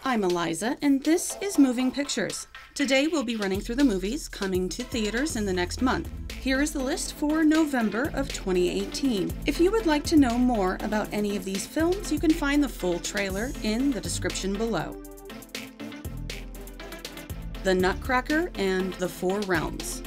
I'm Eliza, and this is Moving Pictures. Today we'll be running through the movies coming to theaters in the next month. Here is the list for November of 2018. If you would like to know more about any of these films, you can find the full trailer in the description below. The Nutcracker and the Four Realms.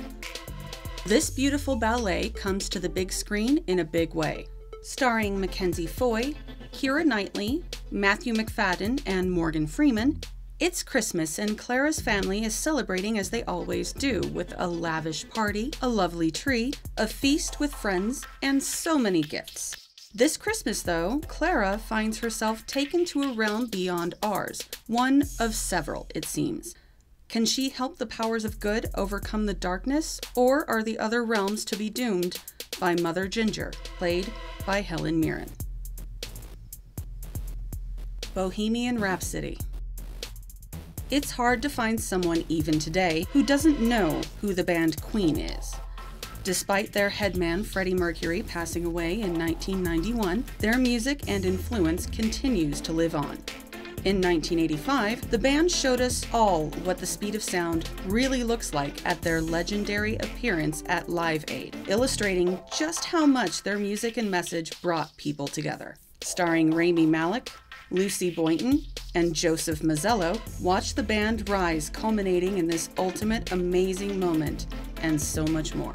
This beautiful ballet comes to the big screen in a big way. Starring Mackenzie Foy, Keira Knightley, Matthew McFadden, and Morgan Freeman, it's Christmas and Clara's family is celebrating as they always do, with a lavish party, a lovely tree, a feast with friends, and so many gifts. This Christmas, though, Clara finds herself taken to a realm beyond ours, one of several, it seems. Can she help the powers of good overcome the darkness, or are the other realms to be doomed by Mother Ginger, played by Helen Mirren? Bohemian Rhapsody. It's hard to find someone even today who doesn't know who the band Queen is. Despite their headman Freddie Mercury passing away in 1991, their music and influence continues to live on. In 1985, the band showed us all what the speed of sound really looks like at their legendary appearance at Live Aid, illustrating just how much their music and message brought people together. Starring Rami Malek, Lucy Boynton, and Joseph Mazzello, watch the band rise, culminating in this ultimate amazing moment, and so much more.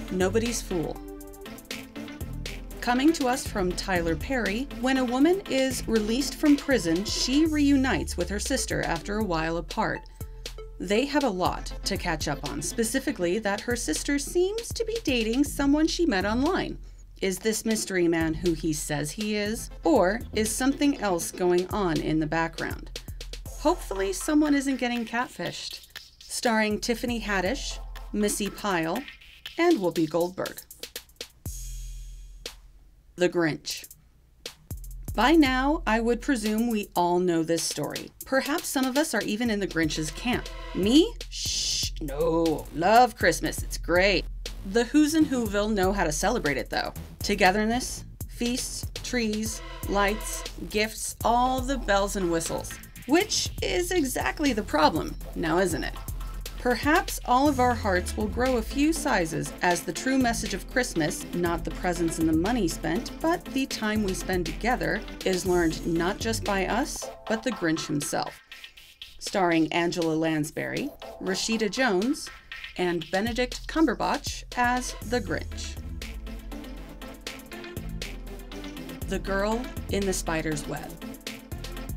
Nobody's Fool. Coming to us from Tyler Perry, when a woman is released from prison, she reunites with her sister after a while apart. They have a lot to catch up on, specifically that her sister seems to be dating someone she met online. Is this mystery man who he says he is? Or is something else going on in the background? Hopefully someone isn't getting catfished. Starring Tiffany Haddish, Missy Pyle, and Whoopi Goldberg. The Grinch. By now, I would presume we all know this story. Perhaps some of us are even in the Grinch's camp. Me? Shh, no. Love Christmas, it's great. The who's in Whoville know how to celebrate it though. Togetherness, feasts, trees, lights, gifts, all the bells and whistles. Which is exactly the problem, now isn't it? Perhaps all of our hearts will grow a few sizes as the true message of Christmas, not the presents and the money spent, but the time we spend together, is learned not just by us, but the Grinch himself. Starring Angela Lansbury, Rashida Jones, and Benedict Cumberbatch as the Grinch. The Girl in the Spider's Web.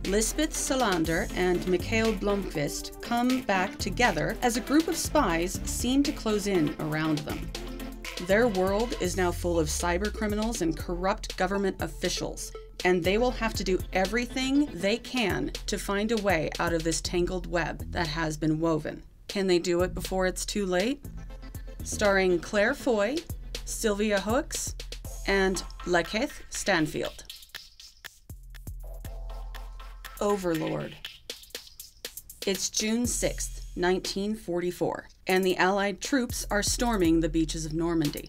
Lisbeth Salander and Mikhail Blomkvist come back together as a group of spies seen to close in around them. Their world is now full of cyber criminals and corrupt government officials, and they will have to do everything they can to find a way out of this tangled web that has been woven. Can they do it before it's too late? Starring Claire Foy, Sylvia Hoeks, and Lakeith Stanfield. Overlord. It's June 6th, 1944, and the Allied troops are storming the beaches of Normandy.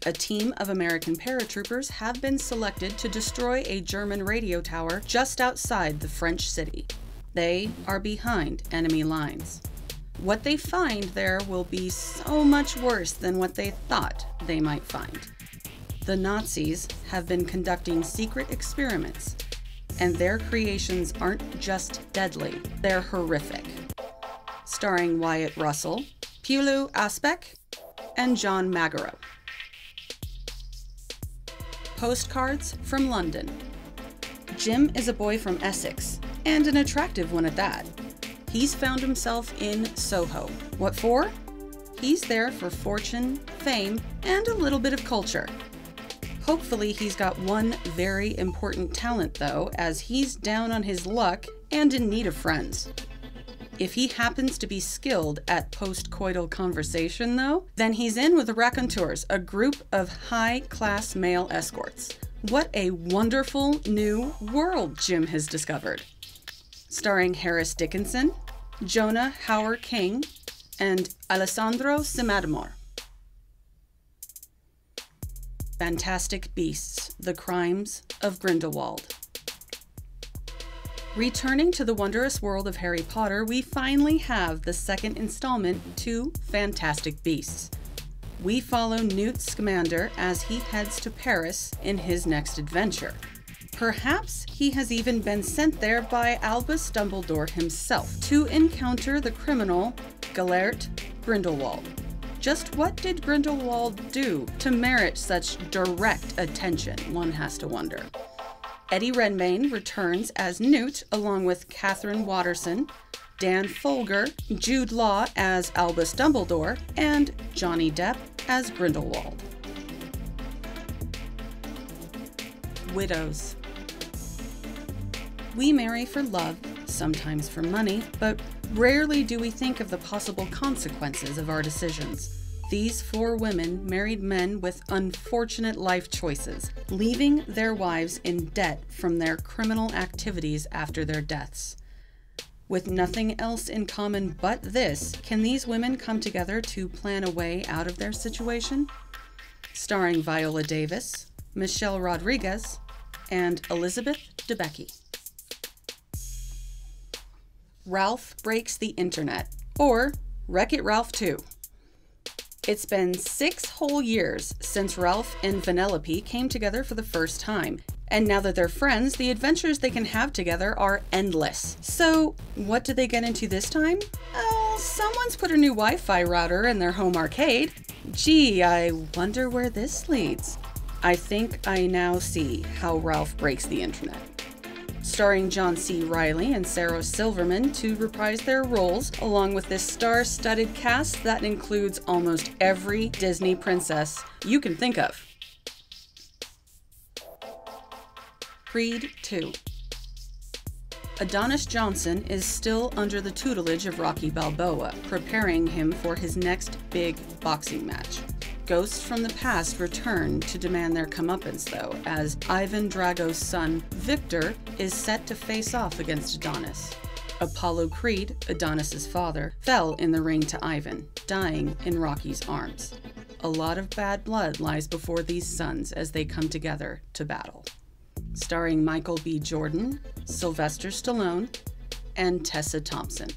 A team of American paratroopers have been selected to destroy a German radio tower just outside the French city. They are behind enemy lines. What they find there will be so much worse than what they thought they might find. The Nazis have been conducting secret experiments, and their creations aren't just deadly, they're horrific. Starring Wyatt Russell, Pulu Aspek, and John Magaro. Postcards from London. Jim is a boy from Essex, and an attractive one at that. He's found himself in Soho. What for? He's there for fortune, fame, and a little bit of culture. Hopefully he's got one very important talent though, as he's down on his luck and in need of friends. If he happens to be skilled at post-coital conversation though, then he's in with the Raconteurs, a group of high-class male escorts. What a wonderful new world Jim has discovered. Starring Harris Dickinson, Jonah Hauer-King, and Alessandro Simadamor. Fantastic Beasts: The Crimes of Grindelwald. Returning to the wondrous world of Harry Potter, we finally have the second installment to Fantastic Beasts. We follow Newt Scamander as he heads to Paris in his next adventure. Perhaps he has even been sent there by Albus Dumbledore himself to encounter the criminal Gellert Grindelwald. Just what did Grindelwald do to merit such direct attention, one has to wonder. Eddie Redmayne returns as Newt along with Catherine Watterson, Dan Folger, Jude Law as Albus Dumbledore, and Johnny Depp as Grindelwald. Widows. We marry for love, sometimes for money, but rarely do we think of the possible consequences of our decisions. These 4 women married men with unfortunate life choices, leaving their wives in debt from their criminal activities after their deaths. With nothing else in common but this, can these women come together to plan a way out of their situation? Starring Viola Davis, Michelle Rodriguez, and Elizabeth Debicki. Ralph Breaks the Internet, or Wreck-It Ralph 2. It's been 6 whole years since Ralph and Vanellope came together for the first time, and now that they're friends, the adventures they can have together are endless. So, what did they get into this time? Oh, someone's put a new Wi-Fi router in their home arcade. Gee, I wonder where this leads. I think I now see how Ralph breaks the internet. Starring John C. Reilly and Sarah Silverman to reprise their roles, along with this star-studded cast that includes almost every Disney princess you can think of. Creed 2. Adonis Johnson is still under the tutelage of Rocky Balboa, preparing him for his next big boxing match. Ghosts from the past return to demand their comeuppance, though, as Ivan Drago's son, Victor, is set to face off against Adonis. Apollo Creed, Adonis's father, fell in the ring to Ivan, dying in Rocky's arms. A lot of bad blood lies before these sons as they come together to battle. Starring Michael B. Jordan, Sylvester Stallone, and Tessa Thompson.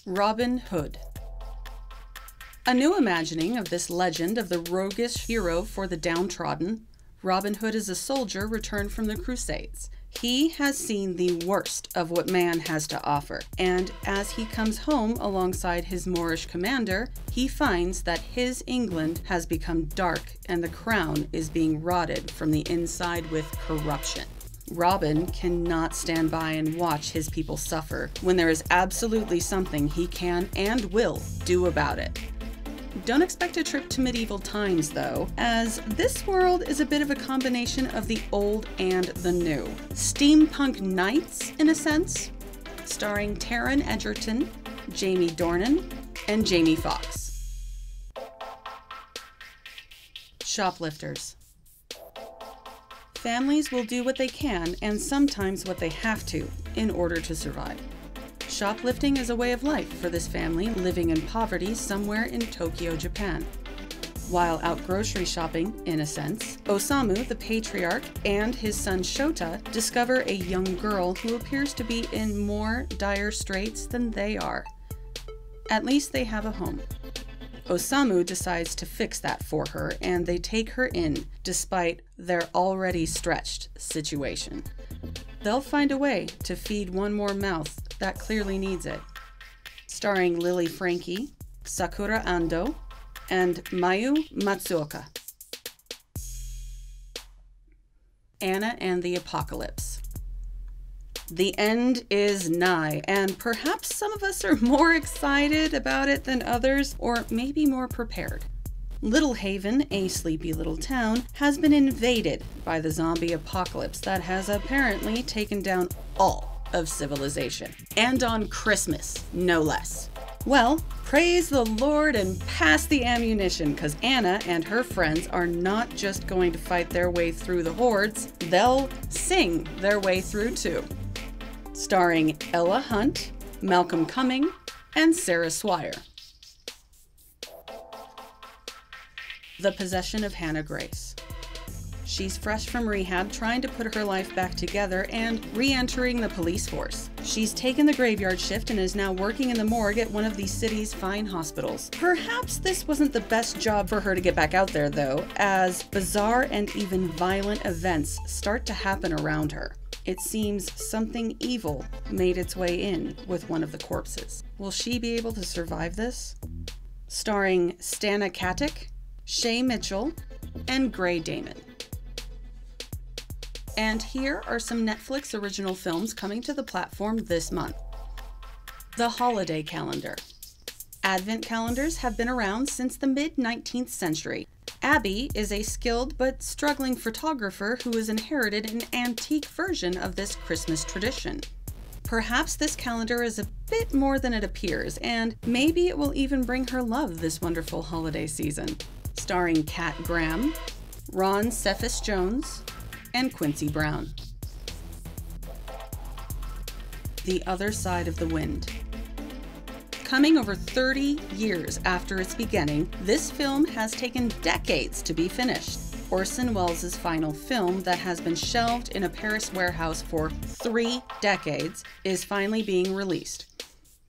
Robin Hood. A new imagining of this legend of the roguish hero for the downtrodden, Robin Hood is a soldier returned from the Crusades. He has seen the worst of what man has to offer, and as he comes home alongside his Moorish commander, he finds that his England has become dark and the crown is being rotted from the inside with corruption. Robin cannot stand by and watch his people suffer when there is absolutely something he can and will do about it. Don't expect a trip to medieval times, though, as this world is a bit of a combination of the old and the new. Steampunk knights, in a sense, starring Taron Egerton, Jamie Dornan, and Jamie Foxx. Shoplifters. Families will do what they can and sometimes what they have to in order to survive. Shoplifting is a way of life for this family living in poverty somewhere in Tokyo, Japan. While out grocery shopping, in a sense, Osamu, the patriarch, and his son Shota discover a young girl who appears to be in more dire straits than they are. At least they have a home. Osamu decides to fix that for her, and they take her in, despite their already stretched situation. They'll find a way to feed one more mouth that clearly needs it. Starring Lily Frankie, Sakura Ando, and Mayu Matsuoka. Anna and the Apocalypse. The end is nigh, and perhaps some of us are more excited about it than others, or maybe more prepared. Little Haven, a sleepy little town, has been invaded by the zombie apocalypse that has apparently taken down all of civilization. And on Christmas, no less. Well, praise the Lord and pass the ammunition, because Anna and her friends are not just going to fight their way through the hordes, they'll sing their way through too. Starring Ella Hunt, Malcolm Cumming, and Sarah Swire. The Possession of Hannah Grace. She's fresh from rehab, trying to put her life back together and re-entering the police force. She's taken the graveyard shift and is now working in the morgue at one of the city's fine hospitals. Perhaps this wasn't the best job for her to get back out there, though, as bizarre and even violent events start to happen around her. It seems something evil made its way in with one of the corpses. Will she be able to survive this? Starring Stana Katic, Shay Mitchell, and Gray Damon. And here are some Netflix original films coming to the platform this month. The Holiday Calendar. Advent calendars have been around since the mid-19th century. Abby is a skilled but struggling photographer who has inherited an antique version of this Christmas tradition. Perhaps this calendar is a bit more than it appears, and maybe it will even bring her love this wonderful holiday season. Starring Kat Graham, Ron Cephas Jones, and Quincy Brown. The Other Side of the Wind. Coming over 30 years after its beginning, this film has taken decades to be finished. Orson Welles' final film that has been shelved in a Paris warehouse for 3 decades is finally being released.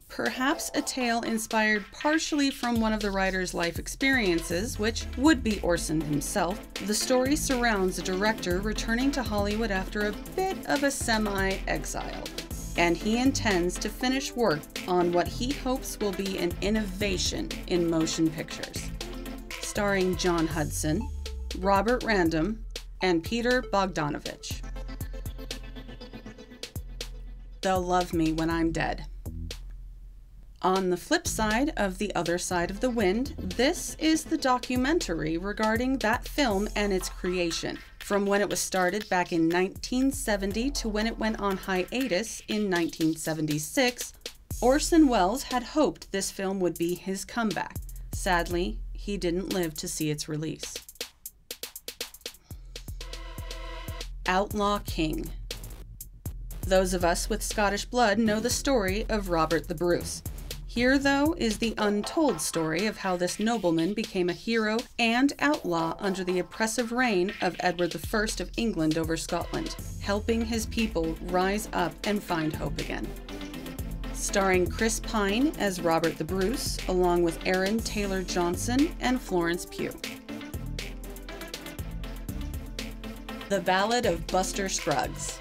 Perhaps a tale inspired partially from one of the writer's life experiences, which would be Orson himself, the story surrounds a director returning to Hollywood after a bit of a semi-exile. And he intends to finish work on what he hopes will be an innovation in motion pictures. Starring John Hudson, Robert Random, and Peter Bogdanovich. They'll Love Me When I'm Dead. On the flip side of The Other Side of the Wind, this is the documentary regarding that film and its creation, from when it was started back in 1970 to when it went on hiatus in 1976. Orson Welles had hoped this film would be his comeback. Sadly, he didn't live to see its release. Outlaw King. Those of us with Scottish blood know the story of Robert the Bruce. Here, though, is the untold story of how this nobleman became a hero and outlaw under the oppressive reign of Edward I of England over Scotland, helping his people rise up and find hope again. Starring Chris Pine as Robert the Bruce, along with Aaron Taylor Johnson and Florence Pugh. The Ballad of Buster Scruggs.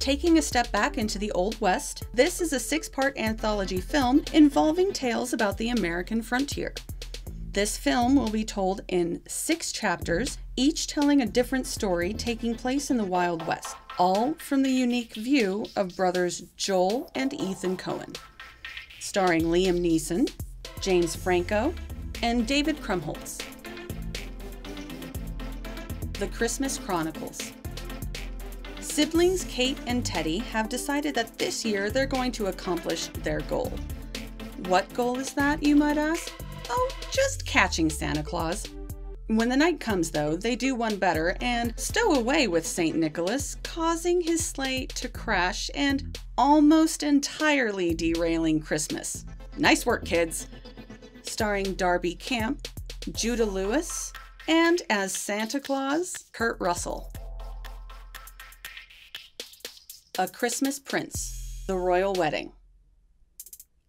Taking a step back into the Old West, this is a 6-part anthology film involving tales about the American frontier. This film will be told in 6 chapters, each telling a different story taking place in the Wild West, all from the unique view of brothers Joel and Ethan Coen. Starring Liam Neeson, James Franco, and David Krumholtz. The Christmas Chronicles. Siblings Kate and Teddy have decided that this year they're going to accomplish their goal. What goal is that, you might ask? Oh, just catching Santa Claus. When the night comes, though, they do one better and stow away with St. Nicholas, causing his sleigh to crash and almost entirely derailing Christmas. Nice work, kids! Starring Darby Camp, Judah Lewis, and as Santa Claus, Kurt Russell. A Christmas Prince, The Royal Wedding.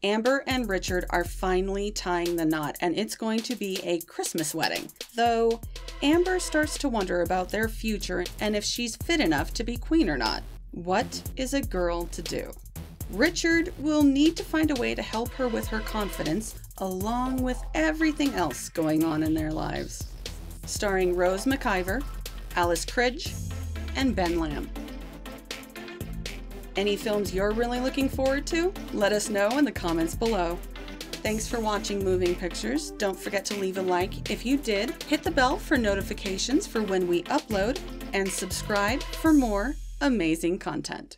Amber and Richard are finally tying the knot, and it's going to be a Christmas wedding. Though, Amber starts to wonder about their future and if she's fit enough to be queen or not. What is a girl to do? Richard will need to find a way to help her with her confidence, along with everything else going on in their lives. Starring Rose McIver, Alice Cridge, and Ben Lamb. Any films you're really looking forward to? Let us know in the comments below. Thanks for watching Moving Pictures. Don't forget to leave a like if you did, hit the bell for notifications for when we upload, and subscribe for more amazing content.